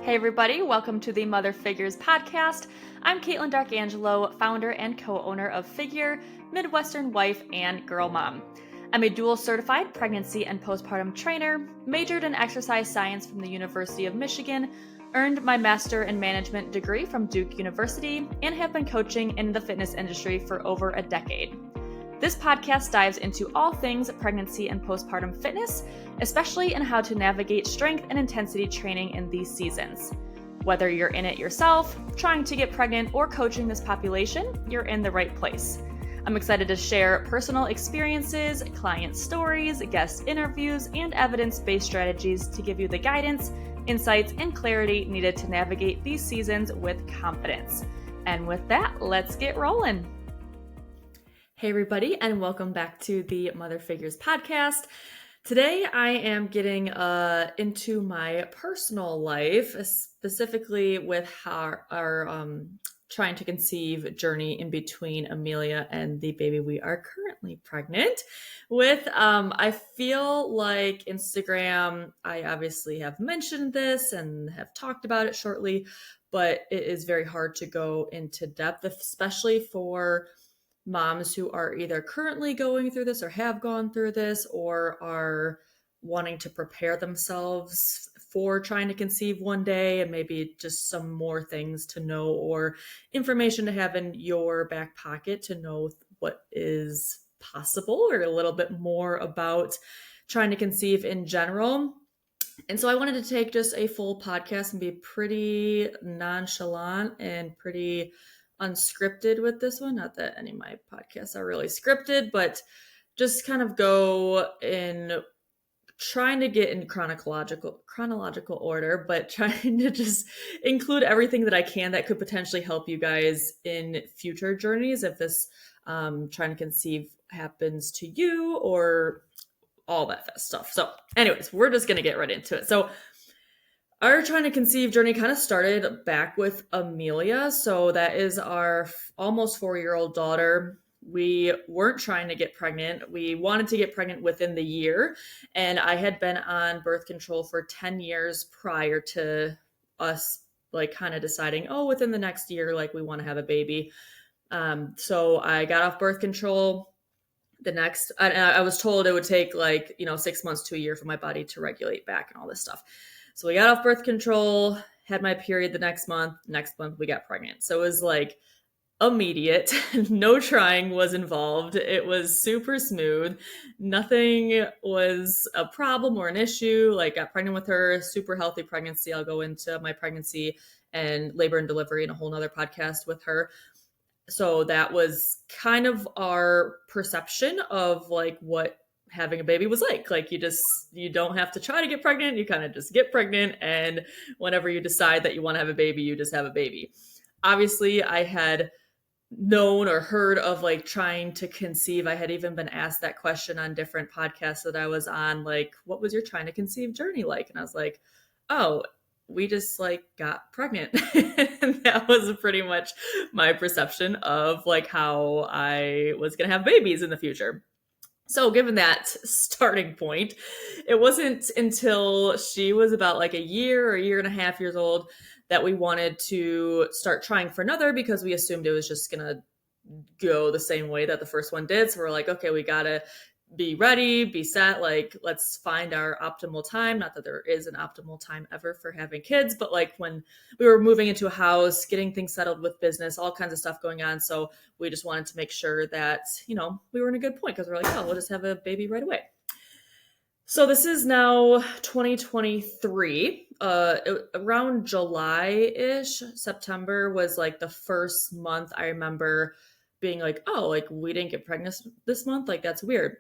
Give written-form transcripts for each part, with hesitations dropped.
Hey everybody, welcome to the Mother Figures podcast. I'm Katelyn Darkangelo, founder and co-owner of Figure, Midwestern wife, and girl mom. I'm a dual certified pregnancy and postpartum trainer, majored in exercise science from the University of Michigan, earned my master in management degree from Duke University, and have been coaching in the fitness industry for over a decade. This podcast dives into all things pregnancy and postpartum fitness, especially in how to navigate strength and intensity training in these seasons. Whether you're in it yourself, trying to get pregnant, or coaching this population, you're in the right place. I'm excited to share personal experiences, client stories, guest interviews, and evidence-based strategies to give you the guidance, insights, and clarity needed to navigate these seasons with confidence. And with that, let's get rolling. Hey everybody, and welcome back to the Mother Figures podcast. Today I am getting into my personal life, specifically with our trying to conceive journey in between Amelia and the baby we are currently pregnant with. I feel like Instagram, I obviously have mentioned this and have talked about it shortly, but it is very hard to go into depth, especially for moms who are either currently going through this or have gone through this or are wanting to prepare themselves for trying to conceive one day, and maybe just some more things to know or information to have in your back pocket to know what is possible or a little bit more about trying to conceive in general. And so I wanted to take just a full podcast and be pretty nonchalant and pretty unscripted with this one. Not that any of my podcasts are really scripted, but just kind of go in trying to get in chronological order, but trying to just include everything that I can that could potentially help you guys in future journeys if this trying to conceive happens to you or all that stuff. So anyways, we're just going to get right into it. So our trying to conceive journey kind of started back with Amelia. So that is our almost 4-year-old daughter. We weren't trying to get pregnant. We wanted to get pregnant within the year. And I had been on birth control for 10 years prior to us like kind of deciding, within the next year, like we want to have a baby. So I got off birth control. I was told it would take 6 months to a year for my body to regulate back and all this stuff. So we got off birth control, had my period the next month we got pregnant. So it was like immediate, no trying was involved. It was super smooth. Nothing was a problem or an issue. Like got pregnant with her, super healthy pregnancy. I'll go into my pregnancy and labor and delivery in a whole nother podcast with her. So that was kind of our perception of like what having a baby was like you don't have to try to get pregnant. You kind of just get pregnant. And whenever you decide that you want to have a baby, you just have a baby. Obviously I had known or heard of like trying to conceive. I had even been asked that question on different podcasts that I was on, like, what was your trying to conceive journey like? And I was like, we just like got pregnant. And that was pretty much my perception of like how I was going to have babies in the future. So given that starting point, it wasn't until she was about like a year and a half years old that we wanted to start trying for another, because we assumed it was just going to go the same way that the first one did. So we're like, okay, we got to be ready, be set, like let's find our optimal time. Not that there is an optimal time ever for having kids, but like when we were moving into a house, getting things settled with business, all kinds of stuff going on. So we just wanted to make sure that, we were in a good point, because we're like, we'll just have a baby right away. So this is now 2023, around July-ish. September was like the first month I remember being like, we didn't get pregnant this month. Like, that's weird.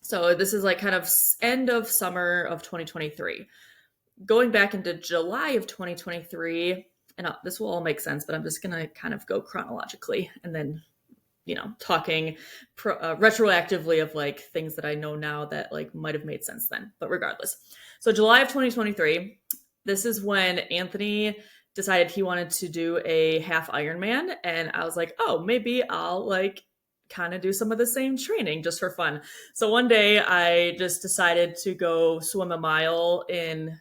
So this is like kind of end of summer of 2023. Going back into July of 2023, and this will all make sense, but I'm just going to kind of go chronologically and then, talking retroactively of like things that I know now that like might have made sense then, but regardless. So July of 2023, this is when Anthony decided he wanted to do a half Ironman. And I was like, maybe I'll like kind of do some of the same training just for fun. So one day I just decided to go swim a mile in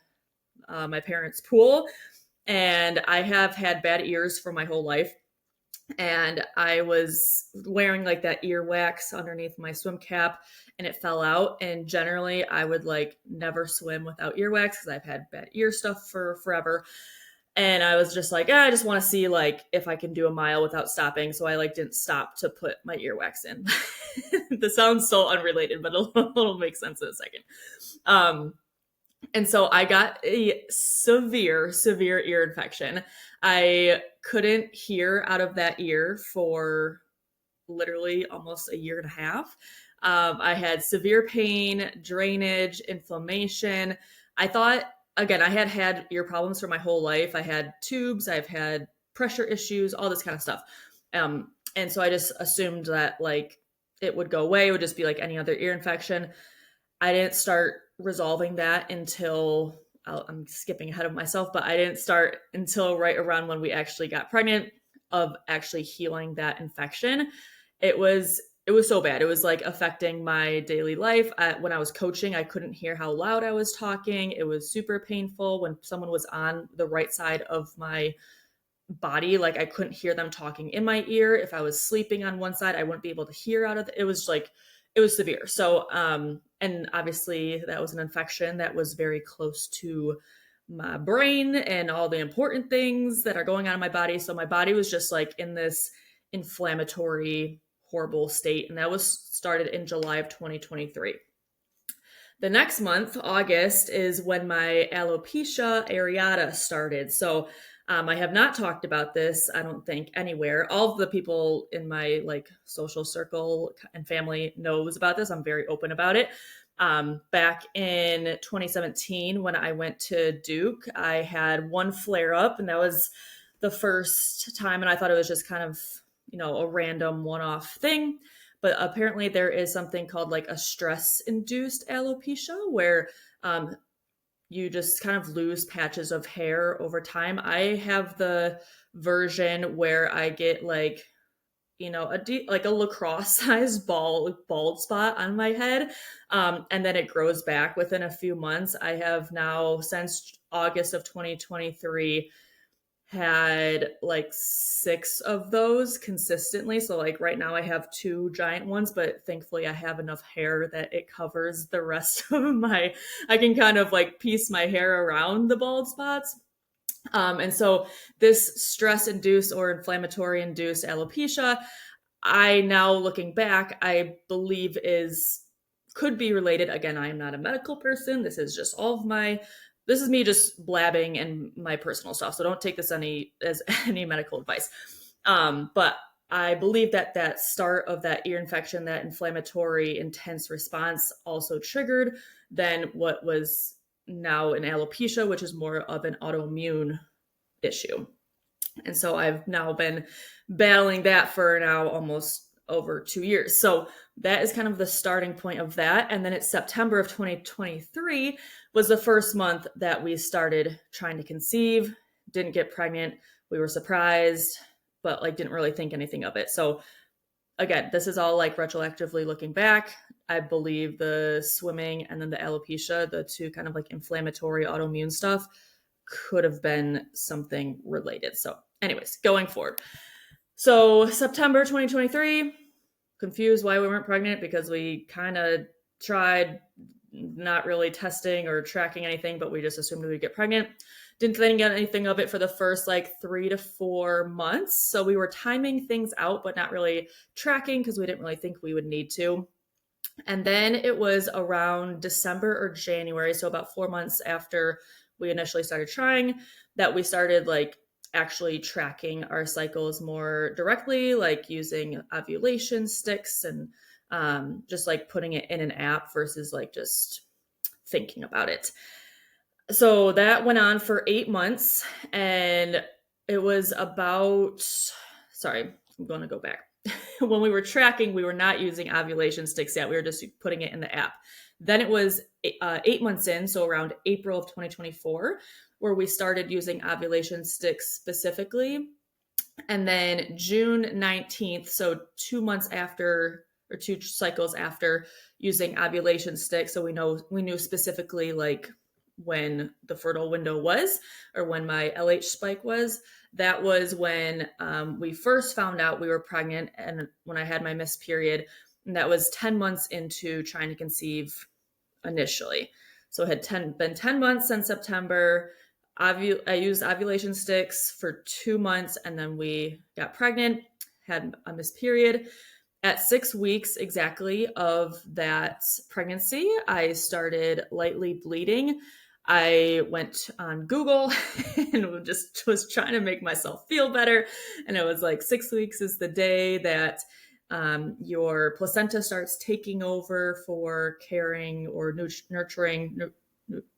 my parents' pool. And I have had bad ears for my whole life. And I was wearing like that ear wax underneath my swim cap and it fell out. And generally I would like never swim without earwax because I've had bad ear stuff for forever. And I was just like, I just want to see like if I can do a mile without stopping. So I like didn't stop to put my earwax in. This sounds so unrelated, but it'll make sense in a second. And so I got a severe ear infection. I couldn't hear out of that ear for literally almost a year and a half. I had severe pain, drainage, inflammation. I thought, again, I had ear problems for my whole life. I had tubes, I've had pressure issues, all this kind of stuff. And so I just assumed that like it would go away. It would just be like any other ear infection. I didn't start resolving that until I'm skipping ahead of myself, but I didn't start until right around when we actually got pregnant of actually healing that infection. It was so bad. It was like affecting my daily life. When I was coaching, I couldn't hear how loud I was talking. It was super painful when someone was on the right side of my body. Like I couldn't hear them talking in my ear. If I was sleeping on one side, I wouldn't be able to hear out of it. It was severe. So, and obviously that was an infection that was very close to my brain and all the important things that are going on in my body. So my body was just like in this inflammatory, horrible state. And that was started in July of 2023. The next month, August, is when my alopecia areata started. So I have not talked about this, I don't think, anywhere. All of the people in my like social circle and family knows about this. I'm very open about it. Back in 2017, when I went to Duke, I had one flare up, and that was the first time. And I thought it was just kind of, a random one-off thing. But apparently there is something called like a stress-induced alopecia where you just kind of lose patches of hair over time. I have the version where I get like, like a lacrosse sized bald spot on my head. And then it grows back within a few months. I have now, since August of 2023, had like 6 of those consistently. So like right now I have 2 giant ones, but thankfully I have enough hair that it covers the rest of I can kind of like piece my hair around the bald spots. And so this stress induced or inflammatory induced alopecia, I now looking back, I believe could be related. Again, I am not a medical person. This is just this is me just blabbing and my personal stuff. So don't take this as any medical advice. But I believe that start of that ear infection, that inflammatory intense response also triggered then what was now an alopecia, which is more of an autoimmune issue. And so I've now been battling that for now almost over 2 years. So that is kind of the starting point of that. And then it's September of 2023 was the first month that we started trying to conceive, didn't get pregnant. We were surprised, but like didn't really think anything of it. So again, this is all like retroactively looking back. I believe the swimming and then the alopecia, the two kind of like inflammatory autoimmune stuff, could have been something related. So anyways, going forward. So September 2023, confused why we weren't pregnant because we kind of tried not really testing or tracking anything, but we just assumed we would get pregnant. Didn't think anything of it for the first like 3 to 4 months. So we were timing things out, but not really tracking because we didn't really think we would need to. And then it was around December or January, so about 4 months after we initially started trying, that we started like actually tracking our cycles more directly, like using ovulation sticks and just like putting it in an app versus like just thinking about it. So that went on for 8 months, and it was sorry, I'm going to go back. When we were tracking, we were not using ovulation sticks yet. We were just putting it in the app. Then it was 8 months in, so around April of 2024, where we started using ovulation sticks specifically. And then June 19th, so 2 months after, or 2 cycles after using ovulation sticks. So we knew specifically like when the fertile window was, or when my LH spike was. That was when we first found out we were pregnant, and when I had my missed period. And that was 10 months into trying to conceive initially. So it had been 10 months since September. I used ovulation sticks for 2 months, and then we got pregnant, had a missed period. At 6 weeks exactly of that pregnancy, I started lightly bleeding. I went on Google and just was trying to make myself feel better. And it was like 6 weeks is the day that your placenta starts taking over for caring or nurturing,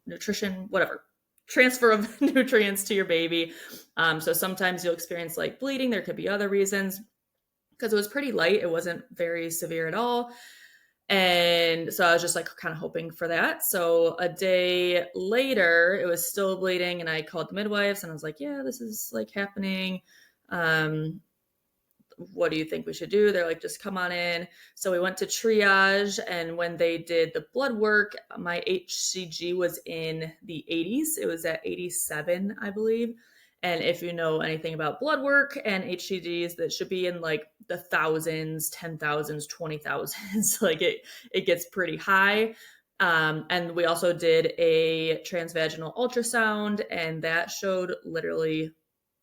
nutrition, whatever, transfer of nutrients to your baby. So sometimes you'll experience like bleeding. There could be other reasons, because it was pretty light. It wasn't very severe at all. And so I was just like kind of hoping for that. So a day later, it was still bleeding, and I called the midwives and I was like, yeah, this is like happening. What do you think we should do? They're like, just come on in. So we went to triage, and when they did the blood work, my HCG was in the 80s. It was at 87, I believe. And if you know anything about blood work and HCGs, that should be in like the thousands, 10,000s, 20,000s. Like it gets pretty high. And we also did a transvaginal ultrasound, and that showed literally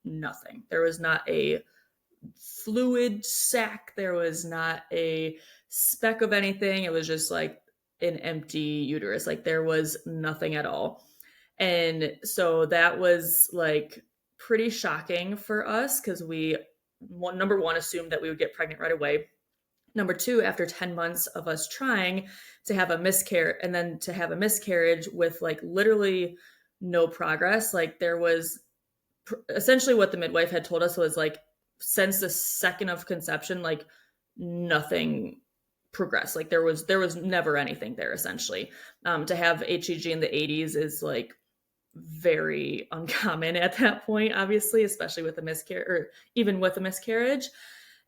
nothing. There was not a fluid sac. There was not a speck of anything. It was just like an empty uterus. Like there was nothing at all. And so that was like pretty shocking for us, because we, number one, assumed that we would get pregnant right away. Number two, after 10 months of us trying to have a miscarriage, and then to have a miscarriage with like literally no progress. Like there was essentially what the midwife had told us was like, since the second of conception, like nothing progressed. Like there was never anything there, essentially. To have HCG in the 80s is like very uncommon at that point, obviously, especially with a miscarriage, or even with a miscarriage.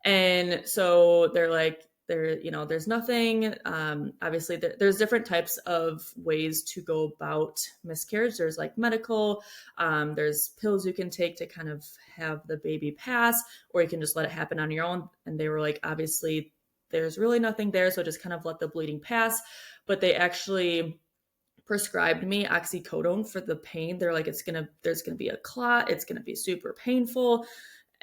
And so they're like, there's nothing. Obviously, there's different types of ways to go about miscarriage. There's like medical, there's pills you can take to kind of have the baby pass, or you can just let it happen on your own. And they were like, obviously, there's really nothing there, so just kind of let the bleeding pass. But they actually prescribed me oxycodone for the pain. They're like, there's gonna be a clot. It's gonna be super painful.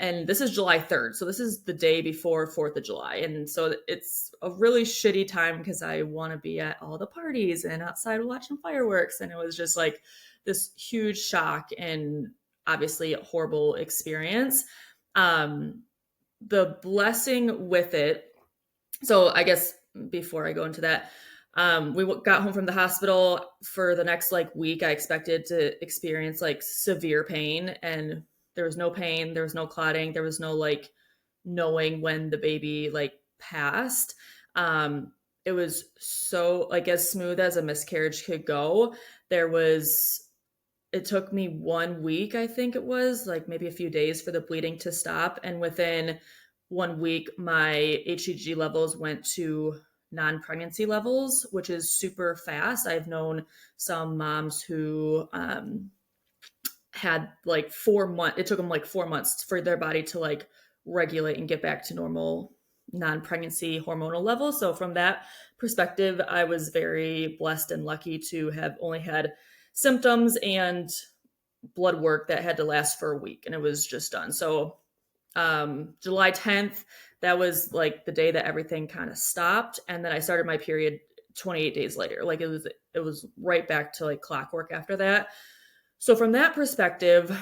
And this is July 3rd. So this is the day before 4th of July. And so it's a really shitty time, because I want to be at all the parties and outside watching fireworks. And it was just like this huge shock, and obviously a horrible experience. The blessing with it. So I guess before I go into that, we got home from the hospital. For the next like week, I expected to experience like severe pain, and there was no pain, there was no clotting, there was no like knowing when the baby like passed. It was so like as smooth as a miscarriage could go. It took me 1 week, I think it was, like maybe a few days, for the bleeding to stop. And within 1 week, my HCG levels went to non-pregnancy levels, which is super fast. I've known some moms who had like 4 months. It took them like 4 months for their body to like regulate and get back to normal non-pregnancy hormonal levels. So from that perspective, I was very blessed and lucky to have only had symptoms and blood work that had to last for a week, and it was just done. So July 10th, that was like the day that everything kind of stopped. And then I started my period 28 days later. Like it was right back to like clockwork after that. So from that perspective,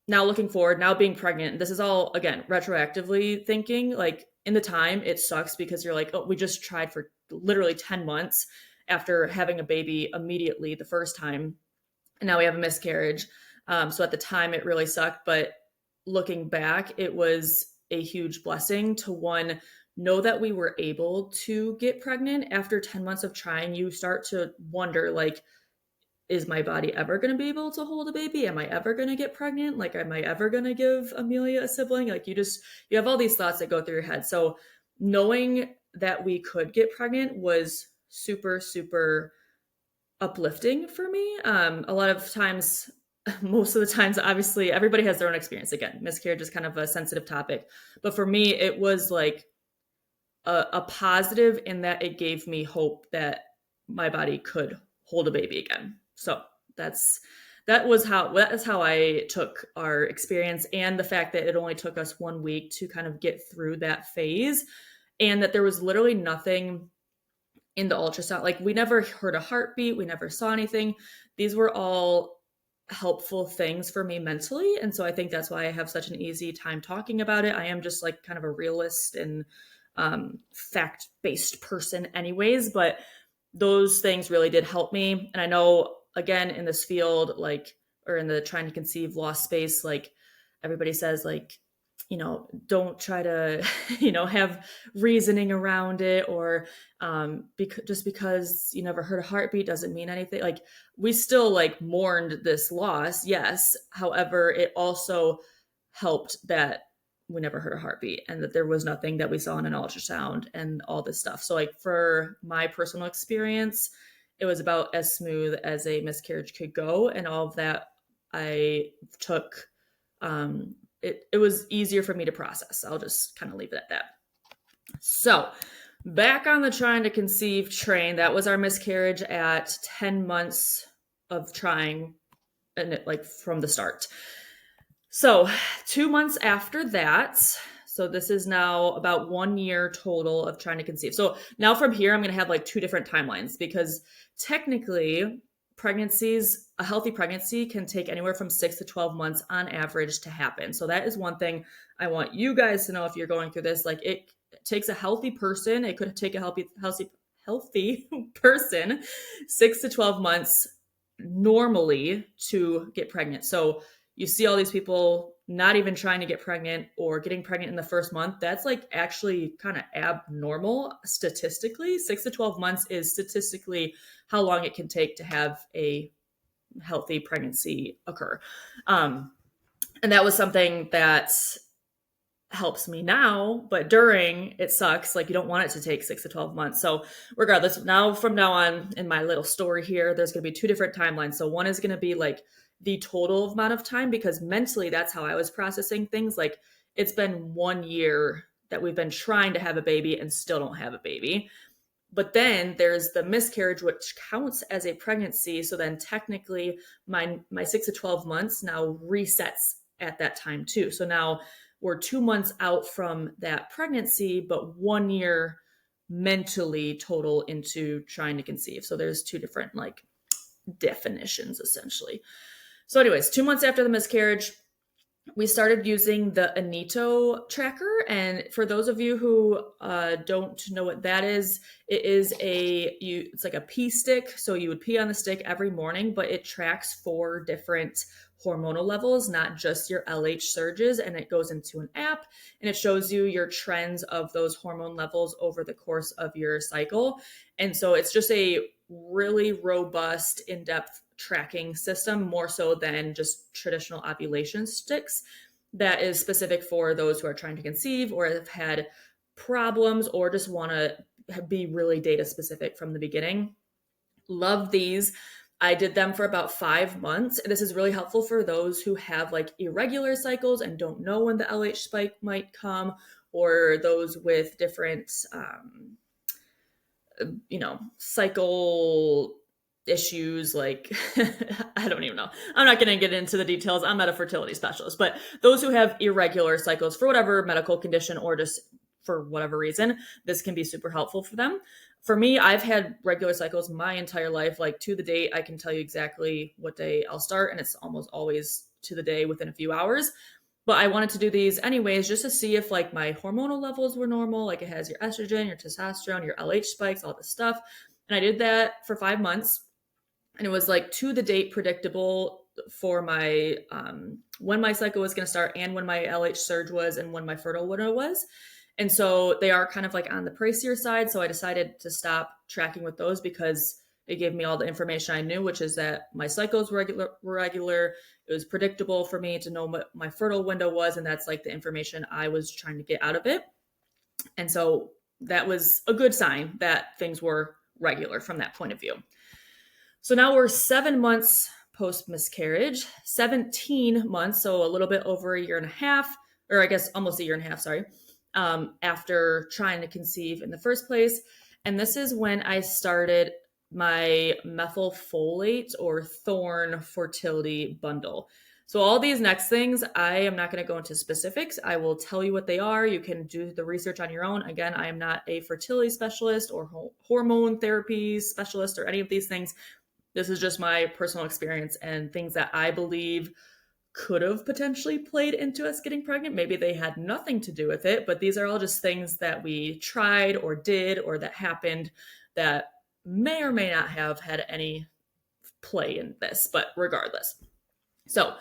now looking forward, now being pregnant, this is all, again, retroactively thinking. Like in the time, it sucks, because you're like, oh, we just tried for literally 10 months after having a baby immediately the first time, and now we have a miscarriage. So at the time, it really sucked. But looking back, it was a huge blessing to, one, know that we were able to get pregnant. After 10 months of trying, you start to wonder, like, is my body ever going to be able to hold a baby? Am I ever going to get pregnant? Like, am I ever going to give Amelia a sibling? Like, you have all these thoughts that go through your head. So knowing that we could get pregnant was super, super uplifting for me. A lot of times, most of the times, obviously, everybody has their own experience. Again, miscarriage is kind of a sensitive topic. But for me, it was like a positive in that it gave me hope that my body could hold a baby again. So that's how I took our experience, and the fact that it only took us 1 week to kind of get through that phase, and that there was literally nothing in the ultrasound. Like, we never heard a heartbeat, we never saw anything. These were all helpful things for me mentally, and so I think that's why I have such an easy time talking about it. I am just like kind of a realist and fact-based person anyways, but those things really did help me. And I know, again, in this field, like, or in the trying to conceive loss space, like, everybody says, like, don't try to, have reasoning around it, or just because you never heard a heartbeat doesn't mean anything. Like, we still like mourned this loss, yes. However, it also helped that we never heard a heartbeat, and that there was nothing that we saw in an ultrasound and all this stuff. So, like, for my personal experience, it was about as smooth as a miscarriage could go, and all of that I took. It was easier for me to process. I'll just kind of leave it at that. So, back on the trying to conceive train, that was our miscarriage at 10 months of trying, and it, like, from the start. So 2 months after that, so this is now about 1 year total of trying to conceive. So now from here, I'm going to have like two different timelines, because technically a healthy pregnancy can take anywhere from 6 to 12 months on average to happen. So that is one thing I want you guys to know if you're going through this. Like, it takes a healthy person. It could take a healthy person 6 to 12 months normally to get pregnant. So you see all these people not even trying to get pregnant or getting pregnant in the first month. That's like actually kind of abnormal statistically. 6 to 12 months is statistically how long it can take to have a healthy pregnancy occur. And that was something that helps me now, but during, it sucks. Like, you don't want it to take 6 to 12 months. So regardless, from now on in my little story here, there's going to be two different timelines. So one is going to be like the total amount of time, because mentally that's how I was processing things. Like, it's been 1 year that we've been trying to have a baby and still don't have a baby. But then there's the miscarriage, which counts as a pregnancy. So then technically my 6 to 12 months now resets at that time too. So now we're 2 months out from that pregnancy, but 1 year mentally total into trying to conceive. So there's two different like definitions essentially. So anyways, 2 months after the miscarriage, we started using the Anito tracker. And for those of you who don't know what that is, it's like a pee stick. So you would pee on the stick every morning, but it tracks 4 different hormonal levels, not just your LH surges. And it goes into an app, and it shows you your trends of those hormone levels over the course of your cycle. And so it's just a really robust, in-depth tracking system, more so than just traditional ovulation sticks, that is specific for those who are trying to conceive or have had problems or just want to be really data specific from the beginning. Love these. I did them for about 5 months. This is really helpful for those who have like irregular cycles and don't know when the LH spike might come, or those with different cycle issues. Like, I don't even know. I'm not going to get into the details. I'm not a fertility specialist, but those who have irregular cycles for whatever medical condition or just for whatever reason, this can be super helpful for them. For me, I've had regular cycles my entire life. Like, to the date, I can tell you exactly what day I'll start, and it's almost always to the day within a few hours. But I wanted to do these anyways, just to see if like my hormonal levels were normal. Like, it has your estrogen, your testosterone, your LH spikes, all this stuff. And I did that for 5 months. And it was like to the date predictable for my when my cycle was going to start, and when my LH surge was, and when my fertile window was. And so they are kind of like on the pricier side. So I decided to stop tracking with those, because it gave me all the information I knew, which is that my cycles were regular. It was predictable for me to know what my fertile window was. And that's like the information I was trying to get out of it. And so that was a good sign that things were regular from that point of view. So now we're 7 months post miscarriage, 17 months, so a little bit over a year and a half, or I guess almost a year and a half, sorry, after trying to conceive in the first place. And this is when I started my methylfolate or thorn fertility bundle. So all these next things, I am not going to go into specifics. I will tell you what they are. You can do the research on your own. Again, I am not a fertility specialist or hormone therapy specialist or any of these things. This is just my personal experience and things that I believe could have potentially played into us getting pregnant. Maybe they had nothing to do with it, but these are all just things that we tried or did or that happened that may or may not have had any play in this, but regardless. So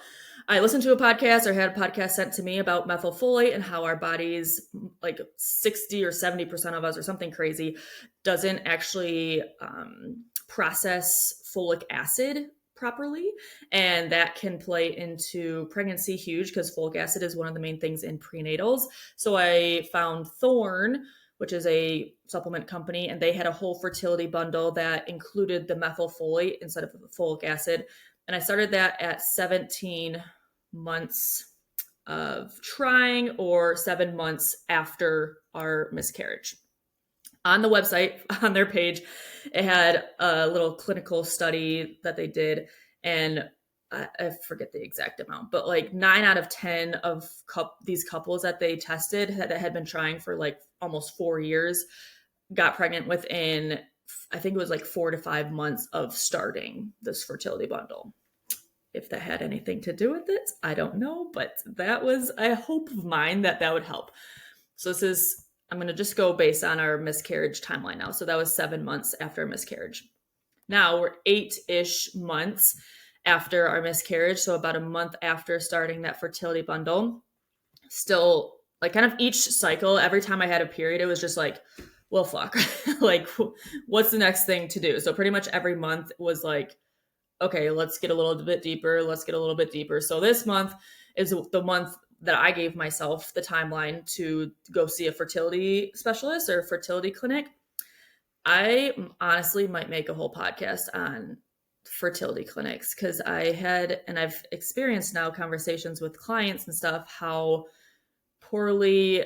I listened to a podcast or had a podcast sent to me about methylfolate and how our bodies, like 60 or 70% of us or something crazy, doesn't actually process folic acid properly. And that can play into pregnancy huge because folic acid is one of the main things in prenatals. So I found Thorne, which is a supplement company, and they had a whole fertility bundle that included the methylfolate instead of the folic acid. And I started that at 17 months of trying or 7 months after our miscarriage. On the website, on their page, it had a little clinical study that they did. And I forget the exact amount, but like 9 out of 10 of these couples that they tested that had been trying for like almost 4 years got pregnant within, I think it was like 4 to 5 months of starting this fertility bundle. If that had anything to do with it, I don't know, but that was a hope of mine that would help. So this is, I'm going to just go based on our miscarriage timeline now. So that was 7 months after miscarriage. Now we're 8-ish months after our miscarriage. So about a month after starting that fertility bundle. Still, like kind of each cycle, every time I had a period, it was just like, well, fuck, like what's the next thing to do? So pretty much every month was like, okay, let's get a little bit deeper. Let's get a little bit deeper. So this month is the month that I gave myself the timeline to go see a fertility specialist or a fertility clinic. I honestly might make a whole podcast on fertility clinics because I've experienced now conversations with clients and stuff, how poorly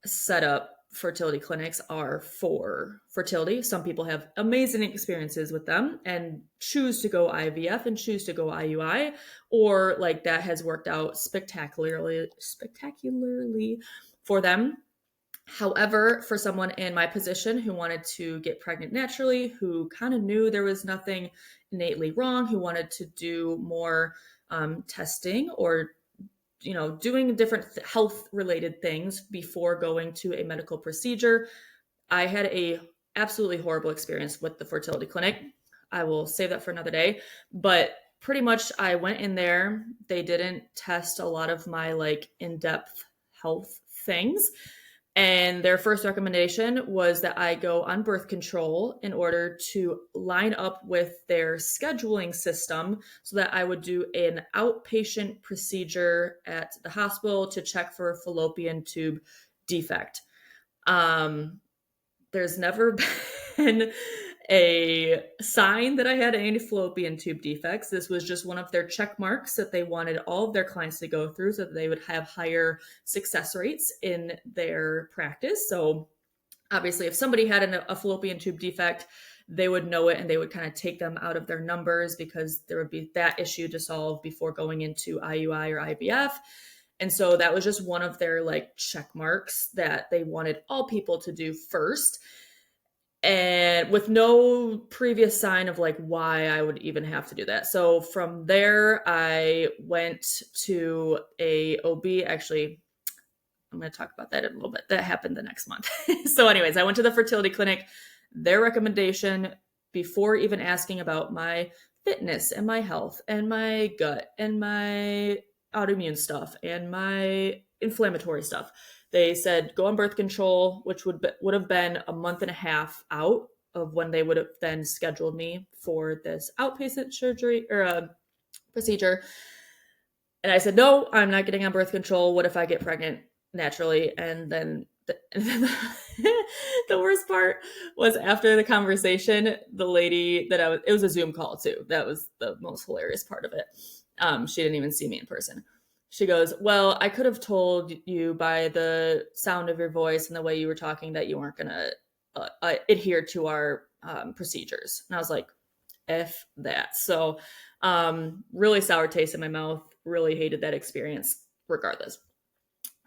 set up fertility clinics are for fertility. Some people have amazing experiences with them and choose to go IVF and choose to go IUI, or like that has worked out spectacularly for them. However, for someone in my position who wanted to get pregnant naturally, who kind of knew there was nothing innately wrong, who wanted to do more testing or doing different health related things before going to a medical procedure, I had a absolutely horrible experience with the fertility clinic. I will save that for another day, but pretty much I went in there. They didn't test a lot of my like in-depth health things. And their first recommendation was that I go on birth control in order to line up with their scheduling system so that I would do an outpatient procedure at the hospital to check for a fallopian tube defect. There's never been a sign that I had any fallopian tube defects. This was just one of their check marks that they wanted all of their clients to go through so that they would have higher success rates in their practice. So obviously, if somebody had a fallopian tube defect, they would know it and they would kind of take them out of their numbers because there would be that issue to solve before going into IUI or IVF. And so that was just one of their like check marks that they wanted all people to do first. And with no previous sign of like why I would even have to do that. So from there, I went to a OB. Actually, I'm going to talk about that in a little bit. That happened the next month. So anyways, I went to the fertility clinic. Their recommendation, before even asking about my fitness and my health and my gut and my autoimmune stuff and my inflammatory stuff, they said go on birth control, which would have been a month and a half out of when they would have then scheduled me for this outpatient surgery or procedure. And I said, no, I'm not getting on birth control. What if I get pregnant naturally? And then the worst part was after the conversation, the lady that it was a Zoom call too. That was the most hilarious part of it. She didn't even see me in person. She goes, well, I could have told you by the sound of your voice and the way you were talking that you weren't going to adhere to our procedures. And I was like, F that. So really sour taste in my mouth, really hated that experience regardless.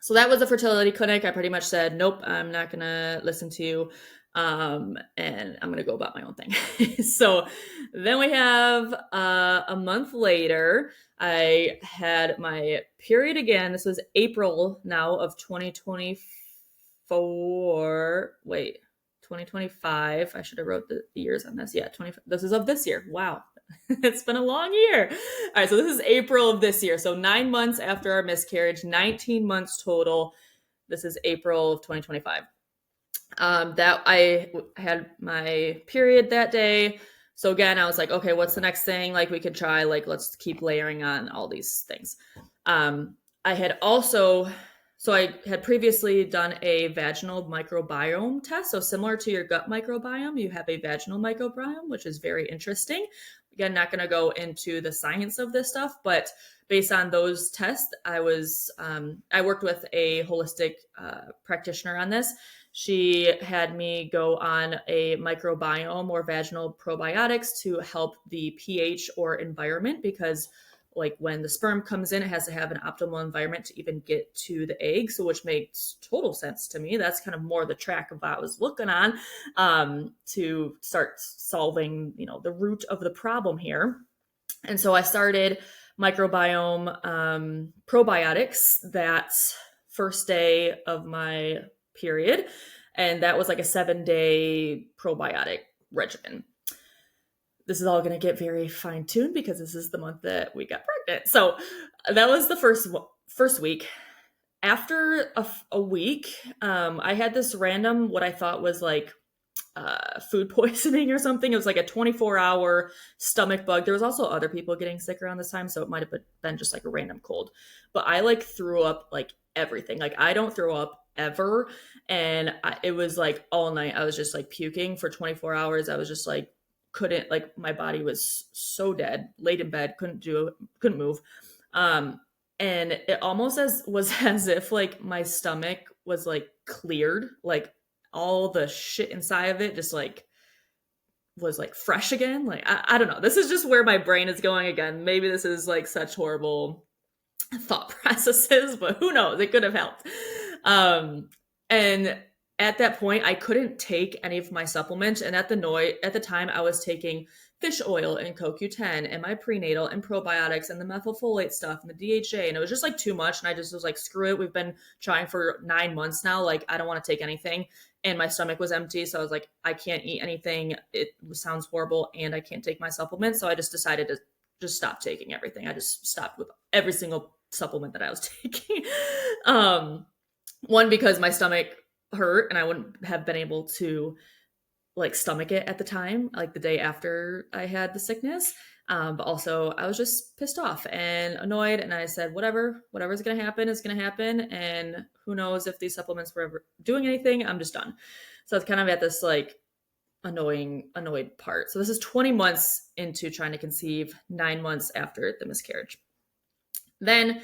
So that was a fertility clinic. I pretty much said, nope, I'm not going to listen to you. And I'm going to go about my own thing. So then we have a month later, I had my period again. This was April now of 2024. Wait, 2025. I should have wrote the years on this. Yeah, this is of this year. Wow. It's been a long year. All right, so this is April of this year. So 9 months after our miscarriage, 19 months total. This is April of 2025. That I had my period that day. So again, I was like, okay, what's the next thing? Like we could try, like, let's keep layering on all these things. I had previously done a vaginal microbiome test. So similar to your gut microbiome, you have a vaginal microbiome, which is very interesting. Again, not going to go into the science of this stuff, but based on those tests, I worked with a holistic practitioner on this. She had me go on a microbiome or vaginal probiotics to help the pH or environment, because like when the sperm comes in, it has to have an optimal environment to even get to the egg. So which makes total sense to me. That's kind of more the track of what I was looking on to start solving, the root of the problem here. And so I started microbiome probiotics that first day of my period. And that was like a 7-day probiotic regimen. This is all going to get very fine-tuned because this is the month that we got pregnant. So that was the first week. After a week, I had this random, what I thought was like food poisoning or something. It was like a 24-hour stomach bug. There was also other people getting sick around this time, so it might have been just like a random cold. But I like threw up like everything. Like I don't throw up ever. And it was like all night. I was just like puking for 24 hours. I was just like, my body was so dead, laid in bed, couldn't move. And it almost was as if like my stomach was like cleared, like all the shit inside of it just like was like fresh again. Like, I don't know. This is just where my brain is going again. Maybe this is like such horrible thought processes, but who knows? It could have helped. And at that point, I couldn't take any of my supplements. And at the time, I was taking fish oil and CoQ10 and my prenatal and probiotics and the methylfolate stuff and the DHA. And it was just like too much. And I just was like, screw it. We've been trying for 9 months now. Like, I don't want to take anything. And my stomach was empty. So I was like, I can't eat anything. It sounds horrible. And I can't take my supplements. So I just decided to just stop taking everything. I just stopped with every single supplement that I was taking. One, because my stomach hurt and I wouldn't have been able to like stomach it at the time, like the day after I had the sickness. But also I was just pissed off and annoyed. And I said, whatever's going to happen is going to happen. And who knows if these supplements were ever doing anything. I'm just done. So it's kind of at this like annoyed part. So this is 20 months into trying to conceive, 9 months after the miscarriage. Then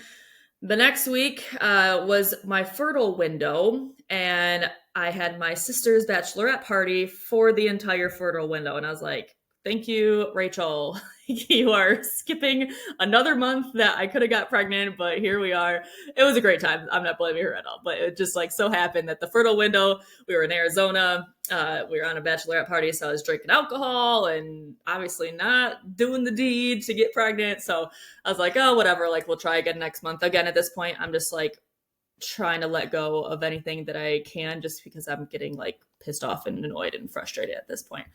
the next week was my fertile window, and I had my sister's bachelorette party for the entire fertile window. And I was like, thank you, Rachel. You are skipping another month that I could have got pregnant, but here we are. It was a great time. I'm not blaming her at all, but it just like so happened that the fertile window, we were in Arizona. We were on a bachelorette party, so I was drinking alcohol and obviously not doing the deed to get pregnant. So I was like, oh, whatever, like we'll try again next month. Again, at this point, I'm just like trying to let go of anything that I can just because I'm getting like pissed off and annoyed and frustrated at this point.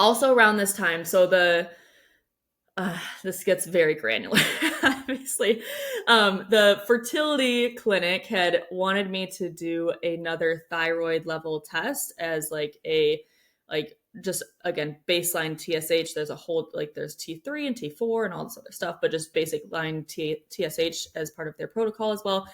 Also around this time, so this gets very granular, obviously. The fertility clinic had wanted me to do another thyroid level test as just again, baseline TSH. There's a whole, there's T3 and T4 and all this other stuff, but just basic line TSH as part of their protocol as well.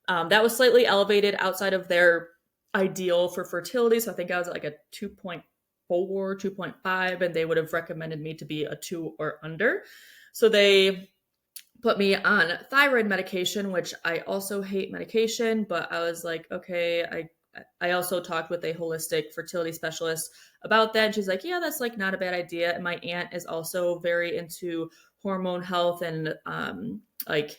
That was slightly elevated outside of their ideal for fertility. So I think I was at like a 2.4, 2.5, and they would have recommended me to be a 2 or under. So they put me on thyroid medication, which I also hate medication, but I was like, okay, I also talked with a holistic fertility specialist about that. And she's like, yeah, that's like not a bad idea. And my aunt is also very into hormone health and like,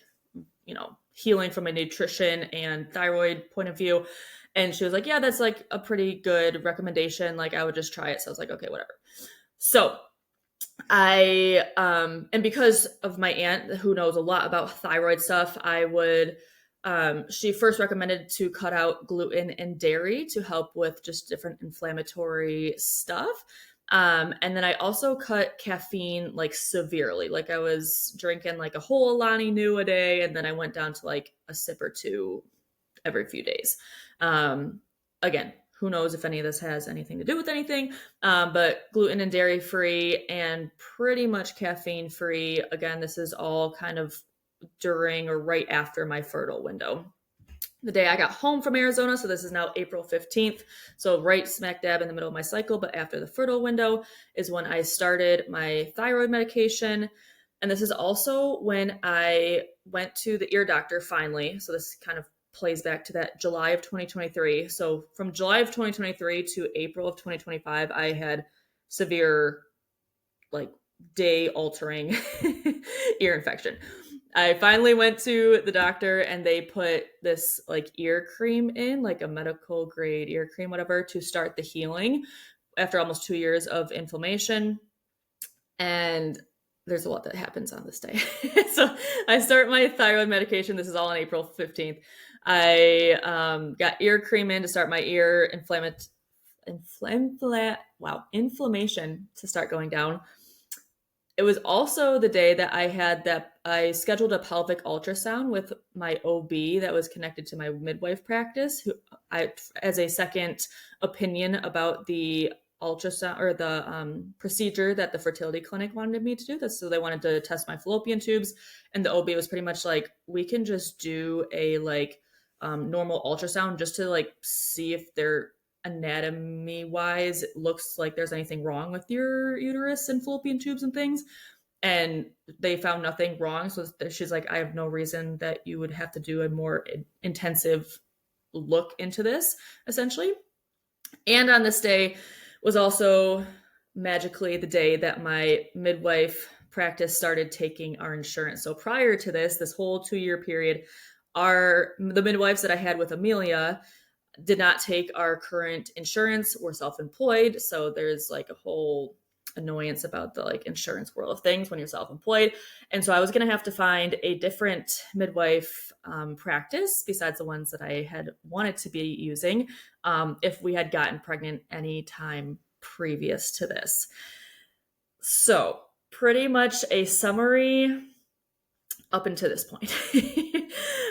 healing from a nutrition and thyroid point of view. And she was like, yeah, that's like a pretty good recommendation. Like I would just try it. So I was like, okay, whatever. So and because of my aunt who knows a lot about thyroid stuff, she first recommended to cut out gluten and dairy to help with just different inflammatory stuff. And then I also cut caffeine like severely. Like I was drinking like a whole Alani Nu a day, and then I went down to like a sip or two every few days. Again, who knows if any of this has anything to do with anything, but gluten and dairy free and pretty much caffeine free. Again, this is all kind of during or right after my fertile window. The day I got home from Arizona, so this is now April 15th, so right smack dab in the middle of my cycle, but after the fertile window is when I started my thyroid medication. And this is also when I went to the ear doctor finally. So this kind of plays back to that July of 2023. So from July of 2023 to April of 2025, I had severe, like, day altering ear infection. I finally went to the doctor and they put this like ear cream in, like a medical grade ear cream, whatever, to start the healing after almost 2 years of inflammation. And there's a lot that happens on this day. So I start my thyroid medication. This is all on April 15th. I got ear cream in to start my ear inflammation to start going down. It was also the day that I scheduled a pelvic ultrasound with my OB that was connected to my midwife practice, as a second opinion about the ultrasound or the procedure that the fertility clinic wanted me to do. This, so they wanted to test my fallopian tubes, and the OB was pretty much like, we can just do a normal ultrasound just to like see if they're anatomy wise it looks like there's anything wrong with your uterus and fallopian tubes and things, and they found nothing wrong. So she's like, I have no reason that you would have to do a more intensive look into this, essentially. And on this day was also magically the day that my midwife practice started taking our insurance. So prior to this whole 2-year period, the midwives that I had with Amelia did not take our current insurance. We're self-employed, so there's like a whole annoyance about the like insurance world of things when you're self-employed. And so I was going to have to find a different midwife practice besides the ones that I had wanted to be using if we had gotten pregnant any time previous to this. So pretty much a summary up until this point.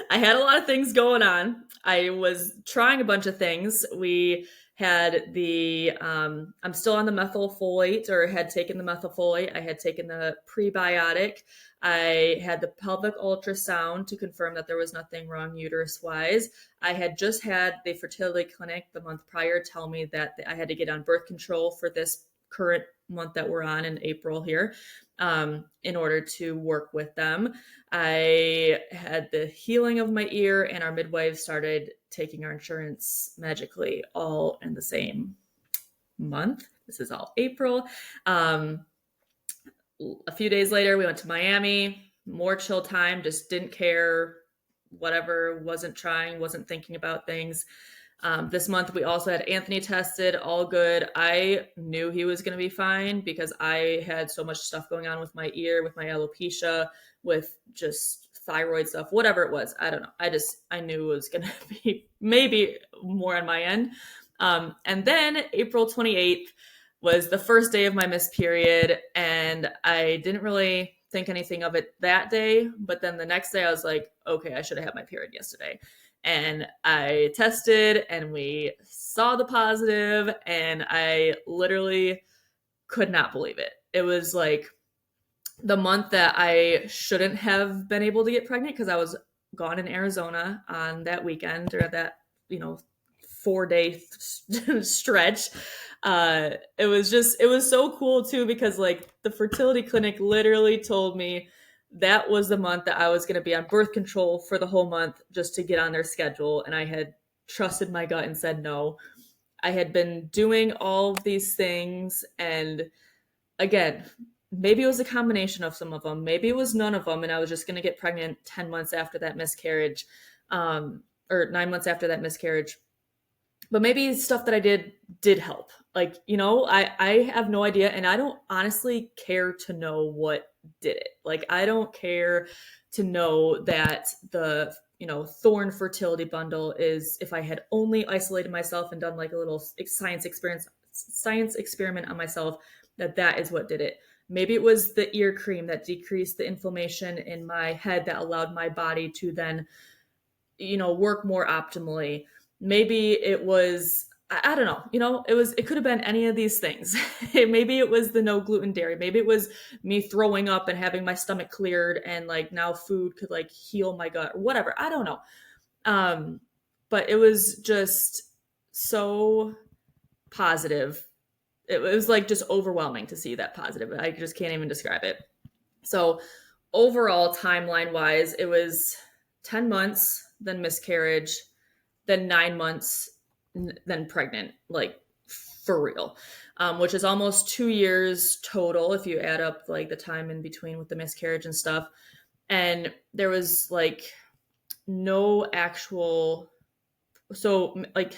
I had a lot of things going on. I was trying a bunch of things. We had I'm still on the methylfolate, or had taken the methylfolate. I had taken the prebiotic. I had the pelvic ultrasound to confirm that there was nothing wrong uterus wise. I had just had the fertility clinic the month prior tell me that I had to get on birth control for this current month that we're on in April here, in order to work with them. I had the healing of my ear, and our midwife started taking our insurance magically all in the same month. This is all April. A few days later, we went to Miami, more chill time, just didn't care, whatever, wasn't thinking about things. This month, we also had Anthony tested, all good. I knew he was going to be fine because I had so much stuff going on with my ear, with my alopecia, with just thyroid stuff, whatever it was. I don't know. I knew it was going to be maybe more on my end. And then April 28th was the first day of my missed period, and I didn't really think anything of it that day. But then the next day I was like, okay, I should have had my period yesterday. And I tested and we saw the positive, and I literally could not believe it. It was like the month that I shouldn't have been able to get pregnant because I was gone in Arizona on that weekend or that, 4-day stretch. It was so cool too, because like the fertility clinic literally told me that was the month that I was going to be on birth control for the whole month just to get on their schedule. And I had trusted my gut and said no. I had been doing all of these things, and again, maybe it was a combination of some of them, maybe it was none of them, and I was just going to get pregnant 10 months after that miscarriage, or 9 months after that miscarriage. But maybe stuff that I did help. Like, I have no idea, and I don't honestly care to know what did it. Like, I don't care to know that the Thorn fertility bundle is, if I had only isolated myself and done like a little science experiment on myself, that is what did it. Maybe it was the ear cream that decreased the inflammation in my head that allowed my body to then work more optimally. Maybe it was, I don't know, it could have been any of these things. Maybe it was the no gluten dairy. Maybe it was me throwing up and having my stomach cleared, and like now food could like heal my gut or whatever. I don't know. But it was just so positive. It was like just overwhelming to see that positive. I just can't even describe it. So overall, timeline wise, it was 10 months, then miscarriage, then 9 months, then pregnant, like for real, which is almost 2 years total if you add up like the time in between with the miscarriage and stuff. And there was like no actual, so like,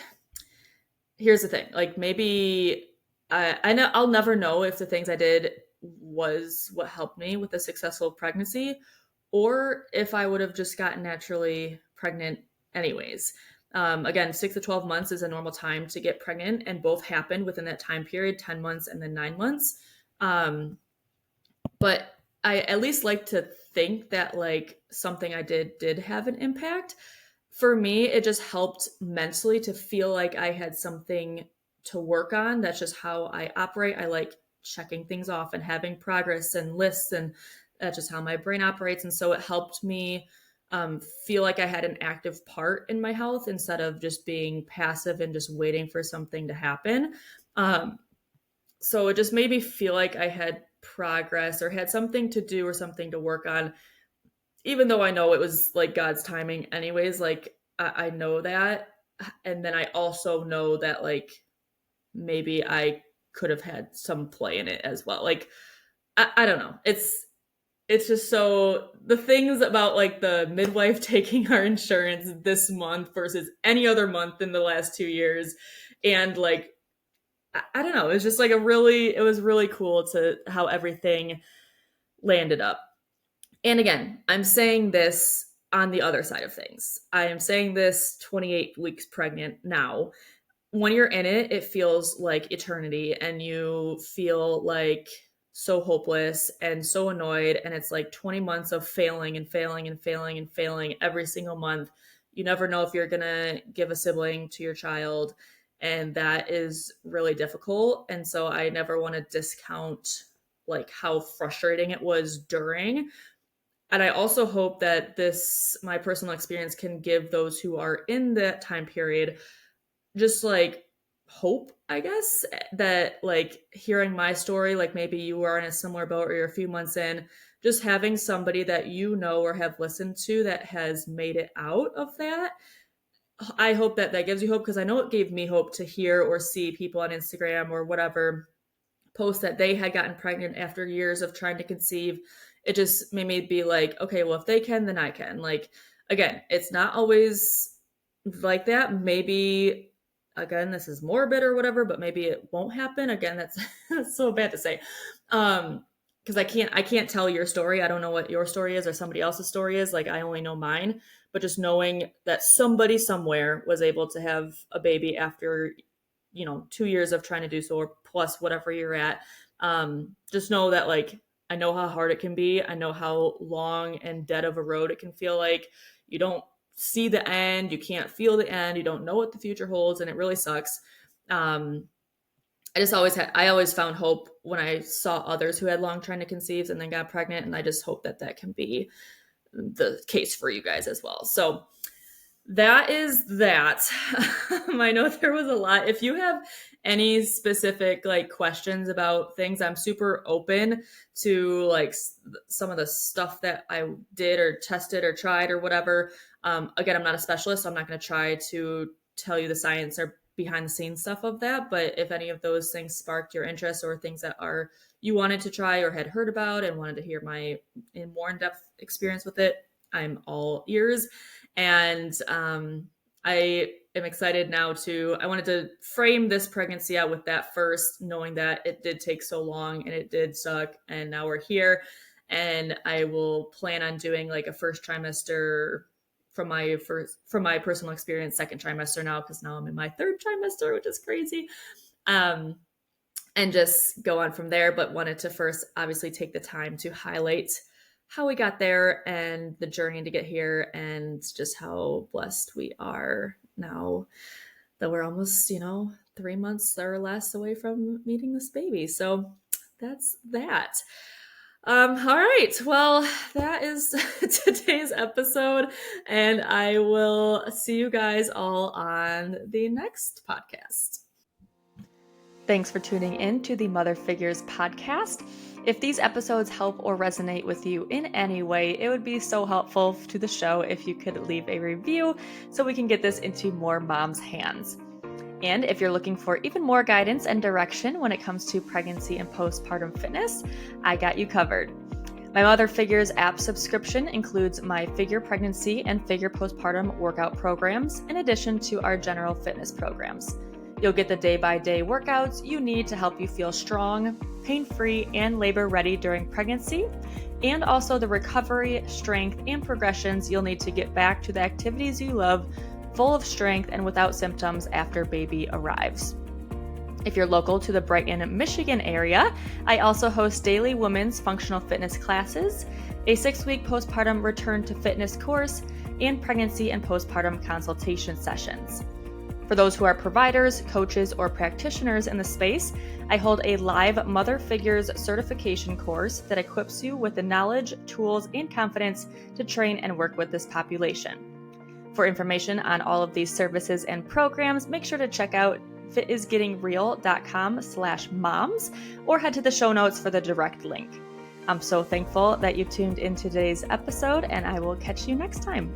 here's the thing, like maybe I know I'll never know if the things I did was what helped me with a successful pregnancy, or if I would have just gotten naturally pregnant anyways. Again, 6 to 12 months is a normal time to get pregnant, and both happened within that time period, 10 months and then 9 months. But I at least like to think that like something I did have an impact. For me, it just helped mentally to feel like I had something to work on. That's just how I operate. I like checking things off and having progress and lists, and that's just how my brain operates. And so it helped me feel like I had an active part in my health instead of just being passive and just waiting for something to happen. So it just made me feel like I had progress or had something to do or something to work on, even though I know it was like God's timing anyways. Like I know that. And then I also know that like maybe I could have had some play in it as well. Like, I don't know. It's just so, the things about like the midwife taking our insurance this month versus any other month in the last 2 years. And like, I don't know. It's just like it was really cool to how everything landed up. And again, I'm saying this on the other side of things. I am saying this 28 weeks pregnant now. When you're in it, it feels like eternity, and you feel like so hopeless and so annoyed. And it's like 20 months of failing and failing and failing and failing every single month. You never know if you're going to give a sibling to your child. And that is really difficult. And so I never want to discount like how frustrating it was during. And I also hope that my personal experience can give those who are in that time period just like hope, I guess, that like hearing my story, like maybe you are in a similar boat or you're a few months in, just having somebody that you know or have listened to that has made it out of that. I hope that gives you hope, because I know it gave me hope to hear or see people on Instagram or whatever post that they had gotten pregnant after years of trying to conceive. It just made me be like, okay, well, if they can, then I can. Like, again, it's not always like that. Maybe, again, this is morbid or whatever, but maybe it won't happen. Again, that's so bad to say. Because I can't tell your story. I don't know what your story is or somebody else's story is. Like, I only know mine. But just knowing that somebody somewhere was able to have a baby after 2 years of trying to do so, or plus whatever you're at, just know that like I know how hard it can be. I know how long and dead of a road it can feel like. You don't see the end, you can't feel the end, you don't know what the future holds, and it really sucks. I always found hope when I saw others who had long trying to conceive and then got pregnant, and I just hope that can be the case for you guys as well. So that is that. I know there was a lot. If you have any specific like questions about things, I'm super open to like some of the stuff that I did or tested or tried or whatever. Again, I'm not a specialist, so I'm not going to try to tell you the science or behind the scenes stuff of that. But if any of those things sparked your interest or things that are you wanted to try or had heard about and wanted to hear my more in-depth experience with it, I'm all ears. And I am excited now I wanted to frame this pregnancy out with that first, knowing that it did take so long and it did suck. And now we're here. And I will plan on doing like a first trimester from my personal experience, second trimester now, because now I'm in my third trimester, which is crazy. And just go on from there. But wanted to first obviously take the time to highlight how we got there and the journey to get here and just how blessed we are now that we're almost, 3 months or less away from meeting this baby. So that's that. All right. Well, that is today's episode, and I will see you guys all on the next podcast. Thanks for tuning in to the Mother Figures podcast. If these episodes help or resonate with you in any way, it would be so helpful to the show if you could leave a review so we can get this into more moms' hands. And if you're looking for even more guidance and direction when it comes to pregnancy and postpartum fitness, I got you covered. My Mother Figures app subscription includes my Figure Pregnancy and Figure Postpartum workout programs, in addition to our general fitness programs. You'll get the day-by-day workouts you need to help you feel strong, pain-free, and labor-ready during pregnancy, and also the recovery, strength, and progressions you'll need to get back to the activities you love, full of strength and without symptoms after baby arrives. If you're local to the Brighton, Michigan area, I also host daily women's functional fitness classes, a 6-week postpartum return to fitness course, and pregnancy and postpartum consultation sessions. For those who are providers, coaches, or practitioners in the space, I hold a live Mother Figures certification course that equips you with the knowledge, tools, and confidence to train and work with this population. For information on all of these services and programs, make sure to check out fitisgettingreal.com/moms or head to the show notes for the direct link. I'm so thankful that you tuned in today's episode, and I will catch you next time.